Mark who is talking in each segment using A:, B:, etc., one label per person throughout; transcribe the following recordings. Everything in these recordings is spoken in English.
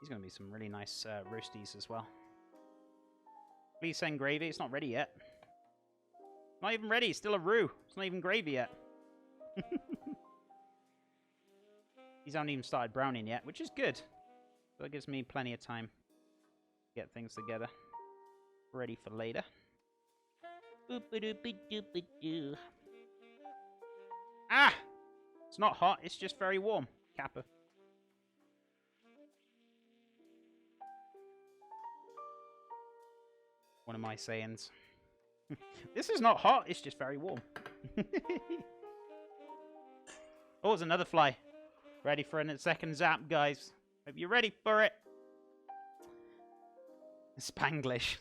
A: These are going to be some really nice roasties as well. Please send gravy. It's not ready yet. Not even ready. It's still a roux. It's not even gravy yet. These haven't even started browning yet, which is good. So that gives me plenty of time to get things together. Ready for later. Ah! It's not hot. It's just very warm. Kappa. One of my sayings. This is not hot. It's just very warm. Oh, there's another fly. Ready for a second zap, guys. Hope you're ready for it. Spanglish.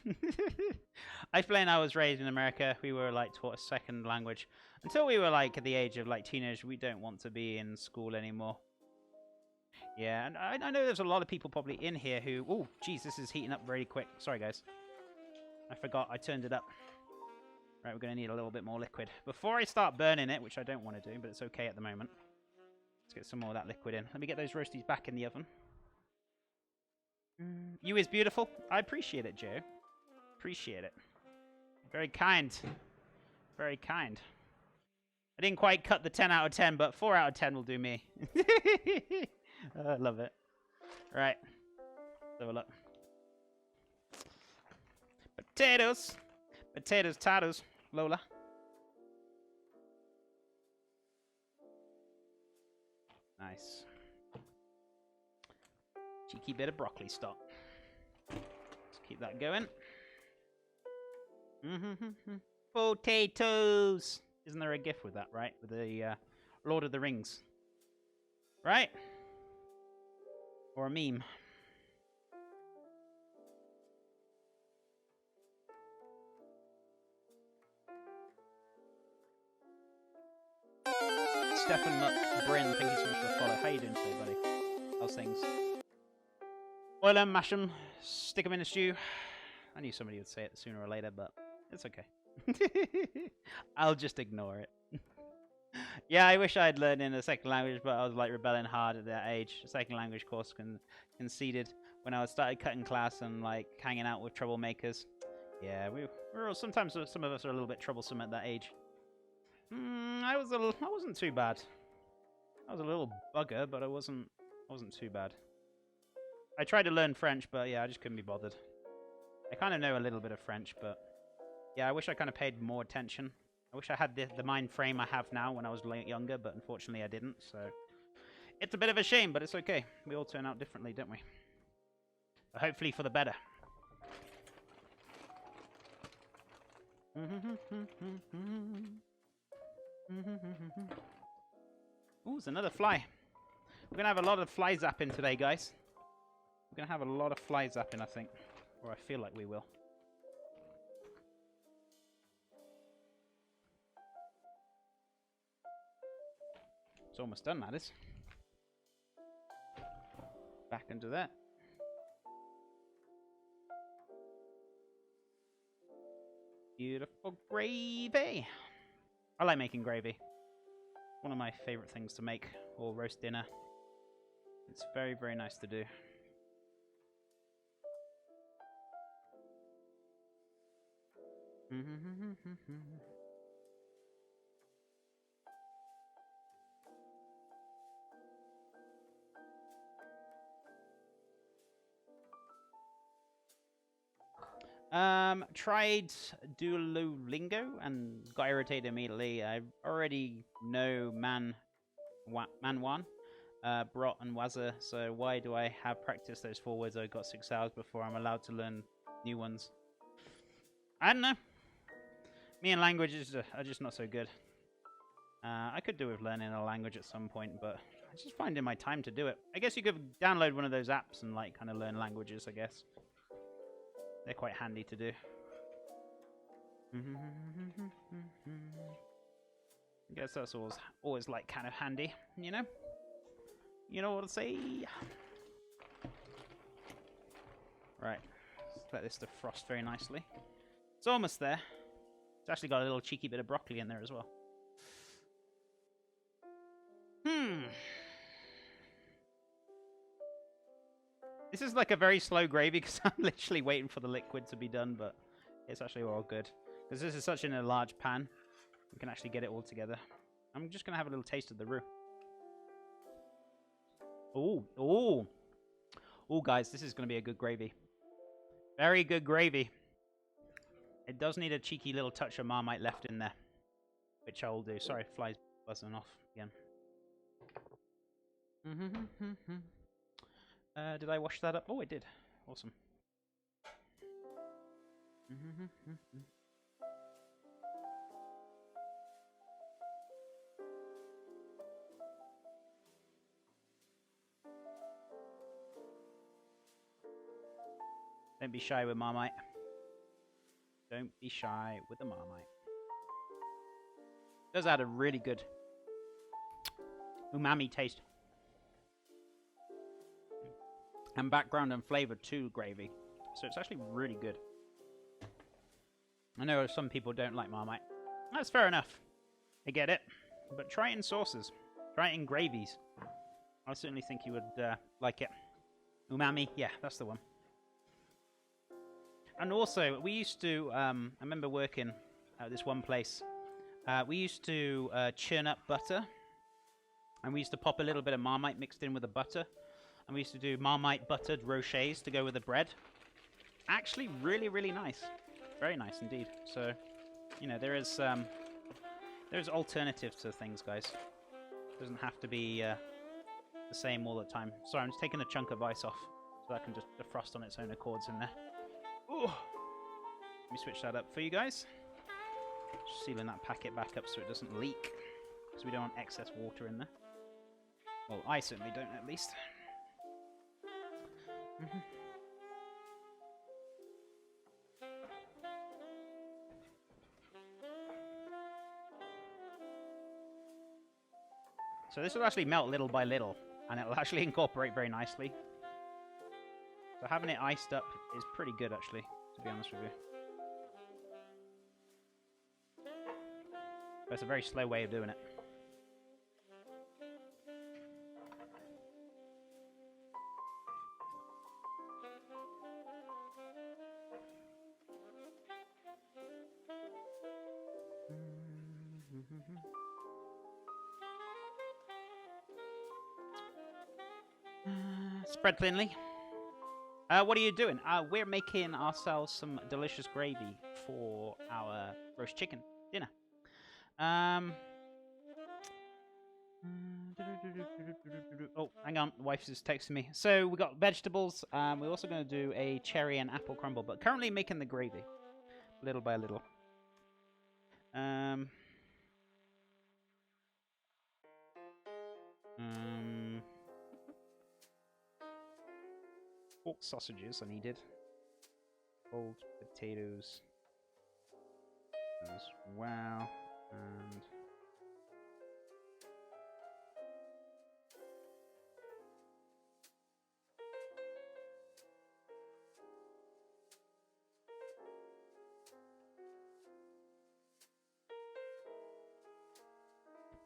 A: I explained I was raised in America. We were like taught a second language. Until we were like at the age of like teenage, we don't want to be in school anymore. Yeah, and I know there's a lot of people probably in here who... Oh, geez, this is heating up very quick. Sorry, guys. I forgot I turned it up. Right, we're going to need a little bit more liquid. Before I start burning it, which I don't want to do, but it's okay at the moment. Let's get some more of that liquid in. Let me get those roasties back in the oven. You is beautiful. I appreciate it, Joe. Appreciate it. Very kind. Very kind. I didn't quite cut the 10 out of 10, but 4 out of 10 will do me. I love it. Right. Let's have a look. Potatoes. Potatoes, taters, Lola. Nice. Cheeky bit of broccoli stock. Let's keep that going. Potatoes! Isn't there a gif with that, right? With the Lord of the Rings. Right? Or a meme. Stefan Muck Bryn, thank you so much for the follow. How you doing today, buddy? How's things? Boil them, mash them, stick them in a stew. I knew somebody would say it sooner or later, but it's okay. I'll just ignore it. Yeah, I wish I had learned in a second language, but I was like rebelling hard at that age. A second language course conceded when I started cutting class and like hanging out with troublemakers. Yeah, we were sometimes some of us are a little bit troublesome at that age. I wasn't too bad. I was a little bugger, but I wasn't too bad. I tried to learn French, but yeah, I just couldn't be bothered. I kind of know a little bit of French, but yeah, I wish I kind of paid more attention. I wish I had the mind frame I have now when I was younger, but unfortunately I didn't, so it's a bit of a shame, but it's okay. We all turn out differently, don't we? But hopefully for the better. Ooh, there's another fly. We're going to have a lot of fly zapping today, guys. We're going to have a lot of fly zapping, I think. Or I feel like we will. It's almost done, that is. Back into that. Beautiful gravy. I like making gravy. One of my favorite things to make, or roast dinner. It's very, very nice to do. Tried Duolingo and got irritated immediately. I already know Manwan, Brot, and Wazza, so why do I have practiced those 4 words I got 6 hours before I'm allowed to learn new ones? I don't know. Me and languages are just not so good. I could do with learning a language at some point, but I just finding my time to do it. I guess you could download one of those apps and like kind of learn languages, I guess. They're quite handy to do. I guess that's always like kind of handy, you know? You know what to say? Right. Let's let this defrost very nicely. It's almost there. It's actually got a little cheeky bit of broccoli in there as well. This is like a very slow gravy because I'm literally waiting for the liquid to be done, but it's actually all good. Because this is such in a large pan, we can actually get it all together. I'm just going to have a little taste of the roux. Oh, oh. Oh, guys, this is going to be a good gravy. Very good gravy. It does need a cheeky little touch of Marmite left in there, which I will do. Sorry, flies buzzing off again. Did I wash that up? Oh, I did. Awesome. Don't be shy with Marmite. Don't be shy with the Marmite. Does add a really good umami taste. And background and flavor to gravy. So it's actually really good. I know some people don't like Marmite. That's fair enough. I get it. But try it in sauces. Try it in gravies. I certainly think you would like it. Umami, yeah, that's the one. And also, we used to, I remember working at this one place. We used to churn up butter. And we used to pop a little bit of Marmite mixed in with the butter. And we used to do Marmite buttered rochets to go with the bread. Actually, really, really nice. Very nice indeed. So, you know, there's alternatives to things, guys. It doesn't have to be the same all the time. Sorry, I'm just taking a chunk of ice off so that can just defrost on its own accords in there. Ooh. Let me switch that up for you guys. Just sealing that packet back up so it doesn't leak, because we don't want excess water in there. Well, I certainly don't, at least. So this will actually melt little by little, and it will actually incorporate very nicely. So having it iced up is pretty good, actually, to be honest with you. But it's a very slow way of doing it. Spread thinly. What are you doing? We're making ourselves some delicious gravy for our roast chicken dinner. Oh, hang on. The wife's just texting me. So we got vegetables. We're also going to do a cherry and apple crumble, but currently making the gravy little by little. Pork sausages I needed. Cold potatoes as well.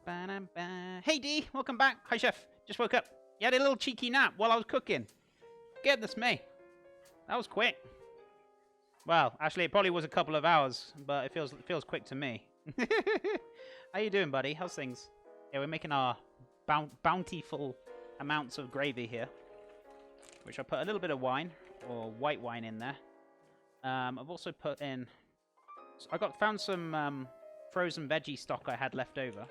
A: And hey D, welcome back. Hi chef, just woke up. You had a little cheeky nap while I was cooking. Goodness me, that was quick. Well, actually, it probably was a couple of hours, but it feels quick to me. How you doing, buddy? How's things? Yeah, we're making our bountiful amounts of gravy here, which I put a little bit of wine or white wine in there. I've also put in. Found some frozen veggie stock I had left over,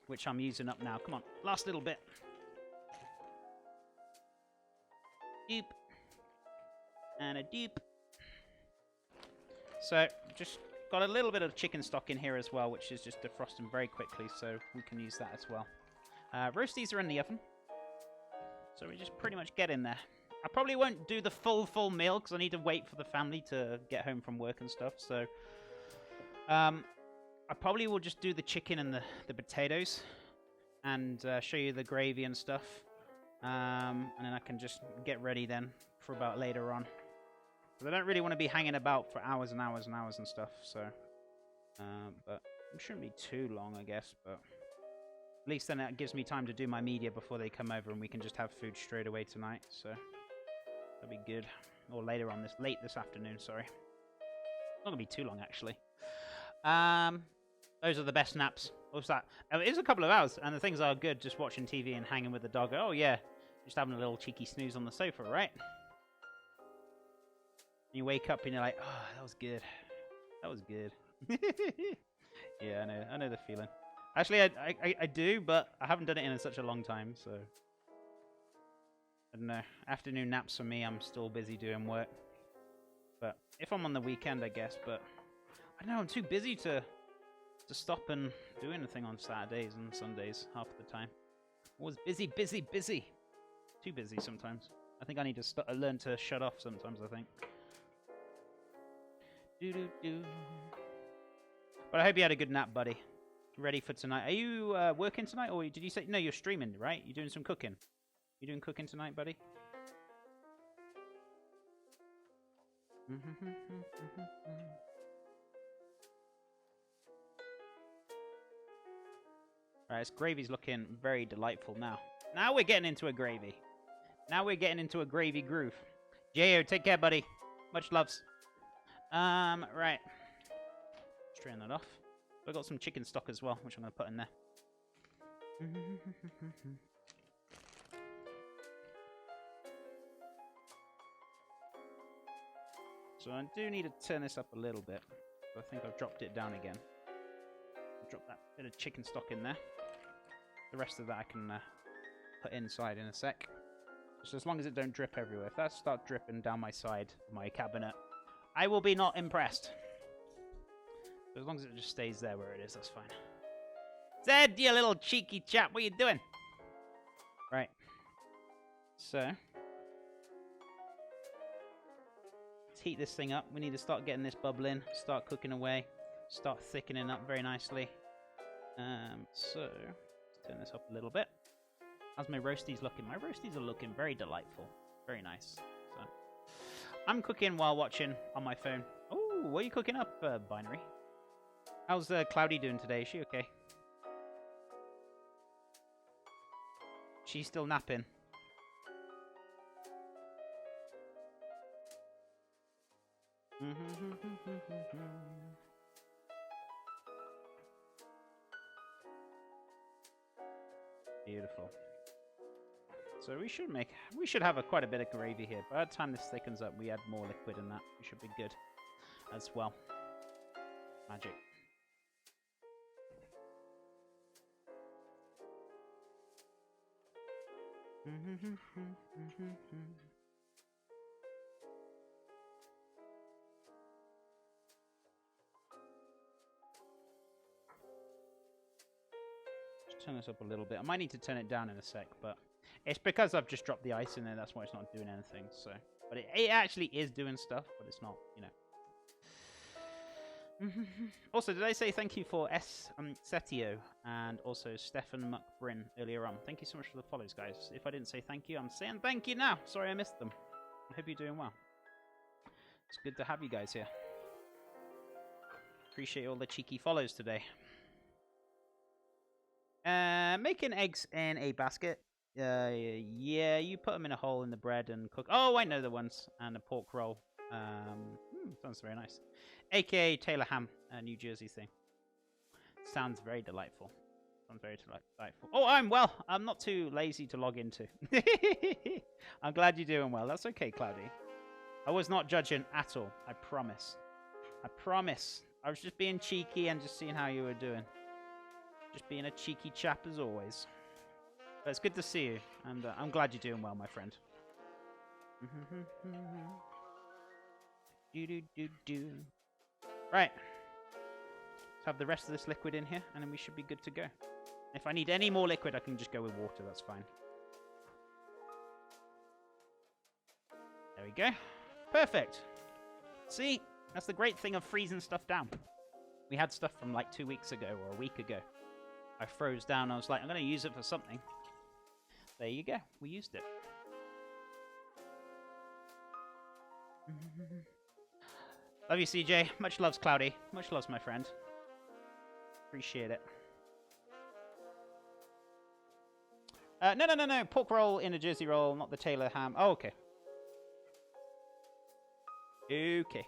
A: which I'm using up now. Come on, last little bit. Doop. And a doop. So, just got a little bit of chicken stock in here as well, which is just defrosting very quickly, so we can use that as well. Roasties are in the oven, so we just pretty much get in there. I probably won't do the full meal, because I need to wait for the family to get home from work and stuff, so I probably will just do the chicken and the potatoes, and show you the gravy and stuff. And then I can just get ready then for about later on. But I don't really want to be hanging about for hours and hours and hours and stuff, so... but it shouldn't be too long, I guess, but... At least then it gives me time to do my media before they come over, and we can just have food straight away tonight. So that'll be good. Or later on late this afternoon. Sorry, not gonna be too long actually. Those are the best naps. What's that? It is a couple of hours, and the things are good. Just watching TV and hanging with the dog. Oh yeah, just having a little cheeky snooze on the sofa, right? You wake up and you're like, oh, that was good. That was good. Yeah, I know the feeling. Actually, I do, but I haven't done it in such a long time, so I don't know. Afternoon naps for me, I'm still busy doing work. But if I'm on the weekend, I guess. But I don't know, I'm too busy to stop and do anything on Saturdays and Sundays half the time. Always busy, busy, busy. Too busy sometimes. I think I need to learn to shut off sometimes, I think. Do. But I hope you had a good nap, buddy. Ready for tonight. Are you working tonight, or did you say... No, you're streaming, right? You're doing some cooking. You doing cooking tonight, buddy? Alright, this gravy's looking very delightful now. Now we're getting into a gravy. Now we're getting into a gravy groove. J.O., take care, buddy. Much loves. Right. Strain that off. I've got some chicken stock as well, which I'm going to put in there. So I do need to turn this up a little bit. I think I've dropped it down again. I'll drop that bit of chicken stock in there. The rest of that I can put inside in a sec. Just as long as it don't drip everywhere. If that starts dripping down my side of my cabinet, I will be not impressed. As long as it just stays there where it is, that's fine. Zed, you little cheeky chap, what are you doing? Right. So, let's heat this thing up. We need to start getting this bubbling, start cooking away, start thickening up very nicely. So, let's turn this up a little bit. How's my roasties looking? My roasties are looking very delightful. Very nice. So, I'm cooking while watching on my phone. Oh, what are you cooking up, Binary? How's Cloudy doing today? Is she okay? She's still napping. Beautiful. So we should have quite a bit of gravy here. By the time this thickens up, we add more liquid in that. We should be good as well. Magic. Just turn this up a little bit. I might need to turn it down in a sec, but it's because I've just dropped the ice in there. That's why it's not doing anything. So, but it actually is doing stuff, but it's not, you know. Also, did I say thank you for Setio and also Stefan McBrin earlier on? Thank you so much for the follows, guys. If I didn't say thank you, I'm saying thank you now. Sorry I missed them. I hope you're doing well. It's good to have you guys here. Appreciate all the cheeky follows today. Making eggs in a basket. Yeah, you put them in a hole in the bread and cook. Oh, I know the ones. And a pork roll. Sounds very nice. AKA Taylor Ham, a New Jersey thing. Sounds very delightful. Sounds very delightful. Oh, I'm well. I'm not too lazy to log into. I'm glad you're doing well. That's okay, Cloudy. I was not judging at all. I promise. I promise. I was just being cheeky and just seeing how you were doing. Just being a cheeky chap as always. But it's good to see you. And I'm glad you're doing well, my friend. Do. Right. Let's have the rest of this liquid in here, and then we should be good to go. If I need any more liquid, I can just go with water. That's fine. There we go. Perfect. See? That's the great thing of freezing stuff down. We had stuff from like 2 weeks ago or a week ago. I froze down. I was like, I'm going to use it for something. There you go. We used it. Love you, CJ. Much loves, Cloudy. Much loves, my friend. Appreciate it. No. Pork roll in a Jersey roll, not the Taylor ham. Oh, okay. Okay.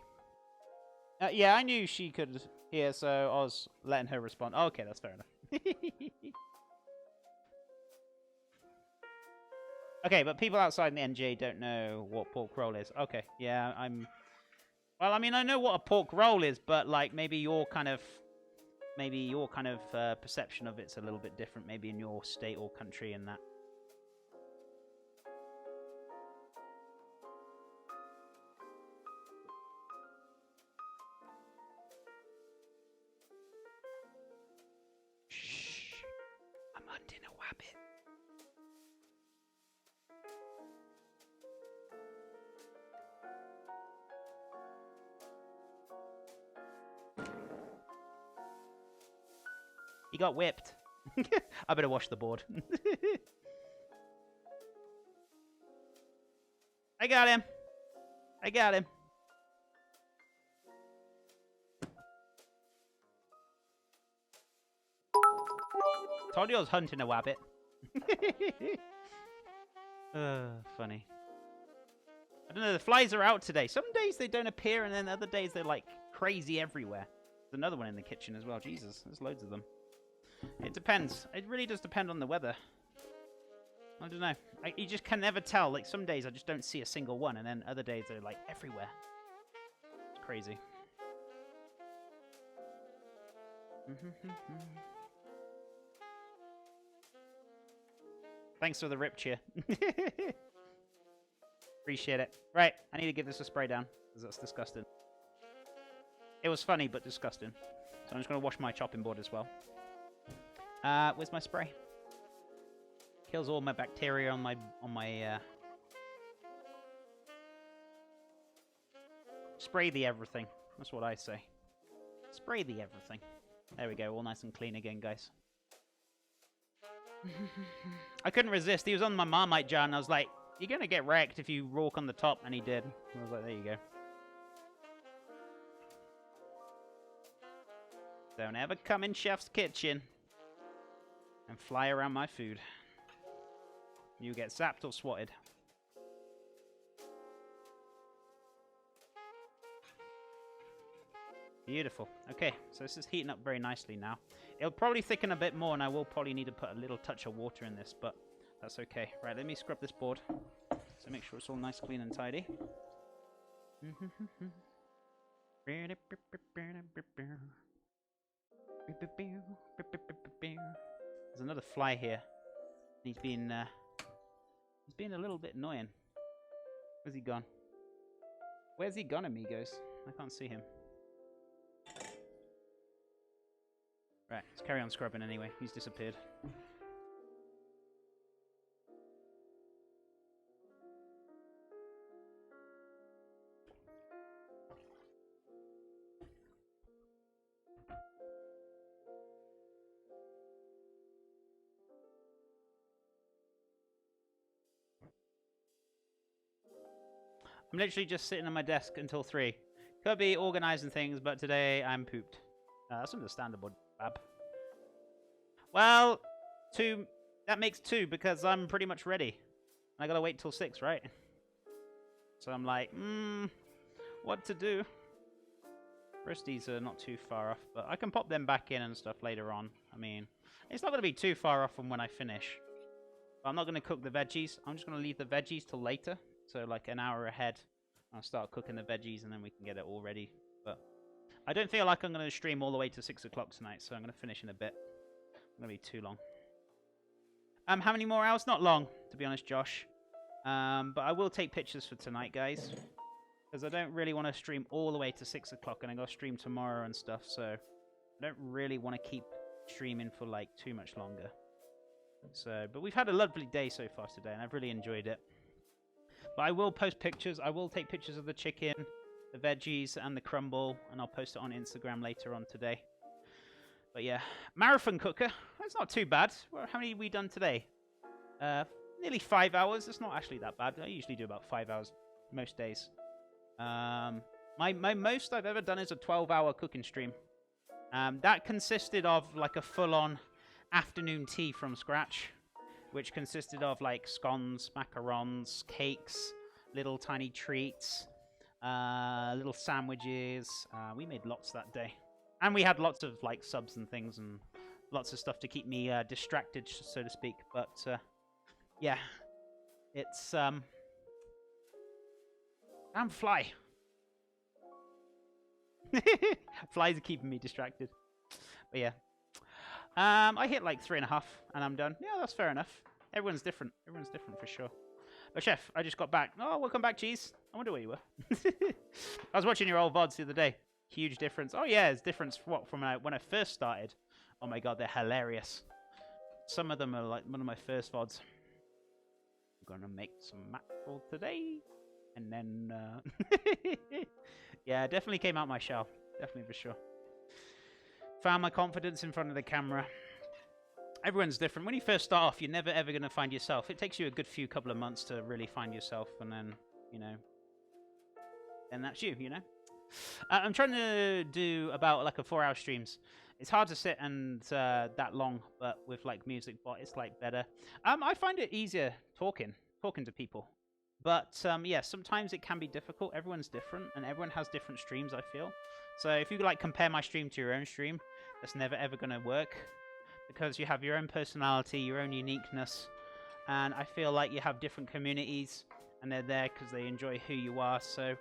A: Yeah, I knew she could hear, so I was letting her respond. Oh, okay, that's fair enough. Okay, but people outside the NJ don't know what pork roll is. Okay, yeah, Well, I mean, I know what a pork roll is, but like maybe your kind of perception of it's a little bit different, maybe in your state or country and that. Shh, I'm hunting a wabbit. He got whipped. I better wash the board. I got him. I got him. Told you I was hunting a wabbit. Funny. I don't know, the flies are out today. Some days they don't appear, and then other days they're like crazy everywhere. There's another one in the kitchen as well. Jesus, there's loads of them. It depends. It really does depend on the weather. I don't know. You just can never tell. Like, some days I just don't see a single one, and then other days they're, like, everywhere. It's crazy. Thanks for the rip cheer. Appreciate it. Right, I need to give this a spray down, because that's disgusting. It was funny, but disgusting. So I'm just going to wash my chopping board as well. Where's my spray? Kills all my bacteria on my Spray the everything. That's what I say. Spray the everything. There we go, all nice and clean again, guys. I couldn't resist. He was on my Marmite jar, and I was like, you're gonna get wrecked if you walk on the top, and he did. I was like, there you go. Don't ever come in Chef's kitchen and fly around my food. You get zapped or swatted. Beautiful. Okay, so this is heating up very nicely now. It'll probably thicken a bit more, and I will probably need to put a little touch of water in this, but that's okay. Right, let me scrub this board. So make sure it's all nice, clean, and tidy. There's another fly here. He's being a little bit annoying. Where's he gone? Where's he gone, amigos? I can't see him. Right, let's carry on scrubbing anyway. He's disappeared. I'm literally just sitting on my desk until 3. Could be organising things, but today I'm pooped. That's understandable, Bab. Well, 2. That makes 2 because I'm pretty much ready. I gotta wait till 6, right? So I'm like, what to do? Roasties are not too far off, but I can pop them back in and stuff later on. I mean, it's not gonna be too far off from when I finish. But I'm not gonna cook the veggies. I'm just gonna leave the veggies till later. So like an hour ahead, I'll start cooking the veggies and then we can get it all ready. But I don't feel like I'm going to stream all the way to 6 o'clock tonight, so I'm going to finish in a bit. It's going to be too long. How many more hours? Not long, to be honest, Josh. But I will take pictures for tonight, guys. Because I don't really want to stream all the way to 6 o'clock, and I got to stream tomorrow and stuff, so I don't really want to keep streaming for like too much longer. So, but we've had a lovely day so far today, and I've really enjoyed it. But I will post pictures. I will take pictures of the chicken, the veggies, and the crumble, and I'll post it on Instagram later on today. But yeah, marathon cooker. That's not too bad. How many have we done today? Nearly 5 hours. It's not actually that bad. I usually do about 5 hours most days. My most I've ever done is a 12-hour cooking stream. That consisted of like a full-on afternoon tea from scratch. which consisted of like scones, macarons, cakes, little tiny treats, little sandwiches. We made lots that day. And we had lots of like subs and things and lots of stuff to keep me distracted, so to speak. But yeah, it's damn fly. Flies are keeping me distracted. But yeah, I hit like 3.5 and I'm done. Yeah, that's fair enough. Everyone's different. Everyone's different for sure. But Chef, I just got back. Oh, welcome back, Cheese. I wonder where you were. I was watching your old VODs the other day. Huge difference. Oh yeah, it's difference from when I first started. Oh my god, they're hilarious. Some of them are like one of my first VODs. I'm gonna make some mackerel today. And then, yeah, definitely came out my shell. Definitely for sure. Found my confidence in front of the camera. Everyone's different. When you first start off, you're never ever going to find yourself. It takes you a good couple of months to really find yourself, and then, you know, then that's you, you know? I'm trying to do about like a 4-hour streams. It's hard to sit and that long, but with like music bot, it's like better. I find it easier talking to people. But yeah, sometimes it can be difficult. Everyone's different, and everyone has different streams, I feel. So if you like compare my stream to your own stream, that's never ever going to work. Because you have your own personality, your own uniqueness, and I feel like you have different communities, and they're there because they enjoy who you are. So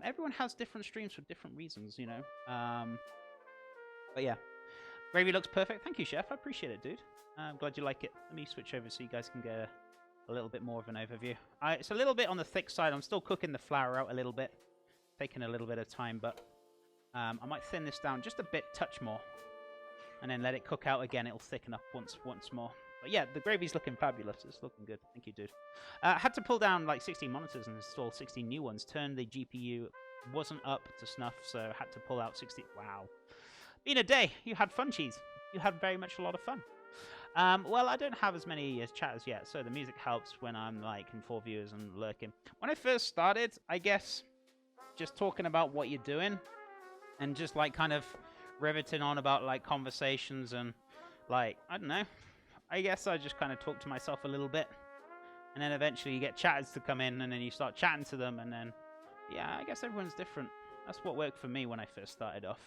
A: everyone has different streams for different reasons, you know. But yeah, gravy looks perfect. Thank you, Chef. I appreciate it, dude. I'm glad you like it. Let me switch over so you guys can get a little bit more of an overview. It's a little bit on the thick side. I'm still cooking the flour out a little bit, taking a little bit of time, but I might thin this down just a bit, touch more. And then let it cook out again. It'll thicken up once more. But yeah, the gravy's looking fabulous. It's looking good. Thank you, dude. Had to pull down like 16 monitors and install 16 new ones. Turned the GPU wasn't up to snuff, so had to pull out 60. Wow. Been a day. You had fun, Cheese. You had very much a lot of fun. Well, I don't have as many chatters yet, so the music helps when I'm like in 4 viewers and lurking. When I first started, I guess just talking about what you're doing and just like kind of riveting on about like conversations and like, I don't know, I guess I just kind of talk to myself a little bit, and then eventually you get chatters to come in and then you start chatting to them, and then yeah, I guess everyone's different. That's what worked for me when I first started off,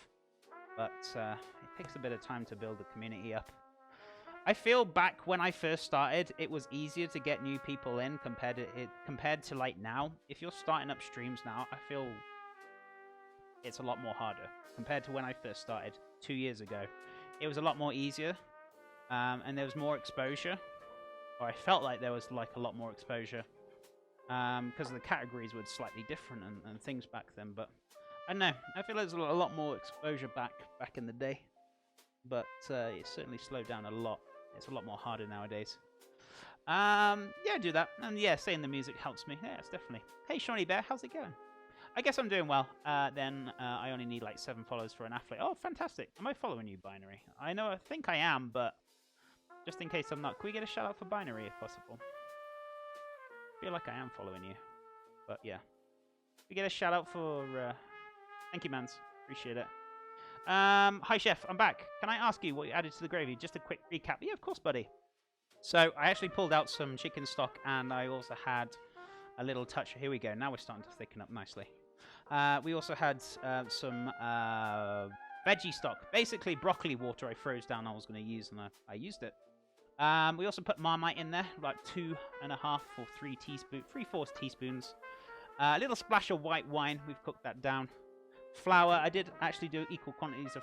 A: but it takes a bit of time to build the community up. I feel back when I first started, it was easier to get new people in compared to like now. If you're starting up streams now, I feel it's a lot more harder compared to when I first started 2 years ago. It was a lot more easier, and there was more exposure, or I felt like there was like a lot more exposure, because the categories were slightly different and things back then. But I don't know, I feel there's a lot more exposure back in the day, but it certainly slowed down a lot. It's a lot more harder nowadays. Yeah, do that. And yeah, saying the music helps me. Yeah, it's definitely. Hey, Shawnee Bear, how's it going? I guess I'm doing well. Then I only need like 7 followers for an athlete. Oh, fantastic. Am I following you, Binary? I think I am, but just in case I'm not, can we get a shout out for Binary if possible? I feel like I am following you, but yeah. We get a shout out for, thank you, Mans. Appreciate it. Hi, Chef. I'm back. Can I ask you what you added to the gravy? Just a quick recap. Yeah, of course, buddy. So I actually pulled out some chicken stock, and I also had a little touch. Here we go. Now we're starting to thicken up nicely. We also had some veggie stock. Basically, broccoli water I froze down I was going to use, and I used it. We also put Marmite in there, like 2.5 or 3/4 teaspoons. A little splash of white wine. We've cooked that down. Flour. I did actually do equal quantities of